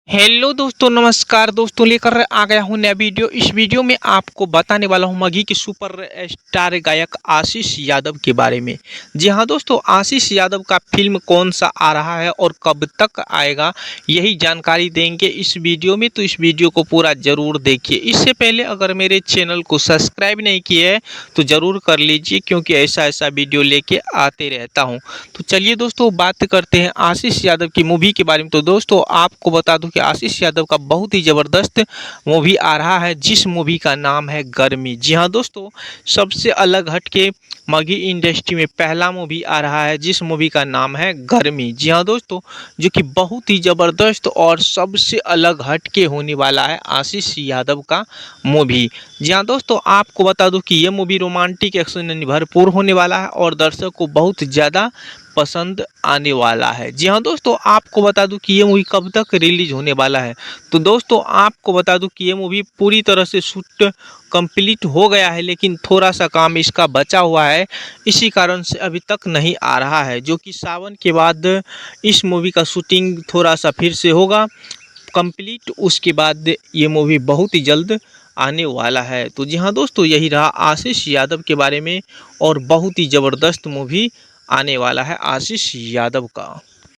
Hello दोस्तों, नमस्कार दोस्तों। लेकर आ गया हूँ नया वीडियो। इस वीडियो में आपको बताने वाला हूँ मगही के सुपर स्टार गायक आशीष यादव के बारे में। जी हाँ दोस्तों, आशीष यादव का फिल्म कौन सा आ रहा है और कब तक आएगा, यही जानकारी देंगे इस वीडियो में। तो इस वीडियो को पूरा ज़रूर देखिए। इससे पहले अगर मेरे चैनल को सब्सक्राइब नहीं किए है तो ज़रूर कर लीजिए, क्योंकि ऐसा ऐसा वीडियो लेके आते रहता हूँ। तो चलिए दोस्तों, बात करते हैं आशीष यादव की मूवी के बारे में। तो दोस्तों आपको बता दूं कि आशीष यादव का बहुत ही ज़बरदस्त मूवी आ रहा है, जिस मूवी का नाम है गर्मी। जी हाँ दोस्तों, सबसे अलग हटके मगही इंडस्ट्री में पहला मूवी आ रहा है, जिस मूवी का नाम है गर्मी। जी हाँ दोस्तों, जो कि बहुत ही ज़बरदस्त और सबसे अलग हटके होने वाला है आशीष यादव का मूवी। जी हाँ दोस्तों, आपको बता दूं कि ये मूवी रोमांटिक एक्शन भरपूर होने वाला है और दर्शक को बहुत ज़्यादा पसंद आने वाला है। जी हाँ दोस्तों, आपको बता दूं कि ये मूवी कब तक रिलीज होने वाला है। तो दोस्तों आपको बता दूं कि ये मूवी पूरी तरह से शूट कंप्लीट हो गया है, लेकिन थोड़ा सा काम इसका बचा हुआ है। इसी कारण से अभी तक नहीं आ रहा है, जो कि सावन के बाद इस मूवी का शूटिंग थोड़ा सा फिर से होगा कंप्लीट। उसके बाद ये मूवी बहुत ही जल्द आने वाला है। तो जी हाँ दोस्तों, यही रहा आशीष यादव के बारे में, और बहुत ही ज़बरदस्त मूवी आने वाला है आशीष यादव का।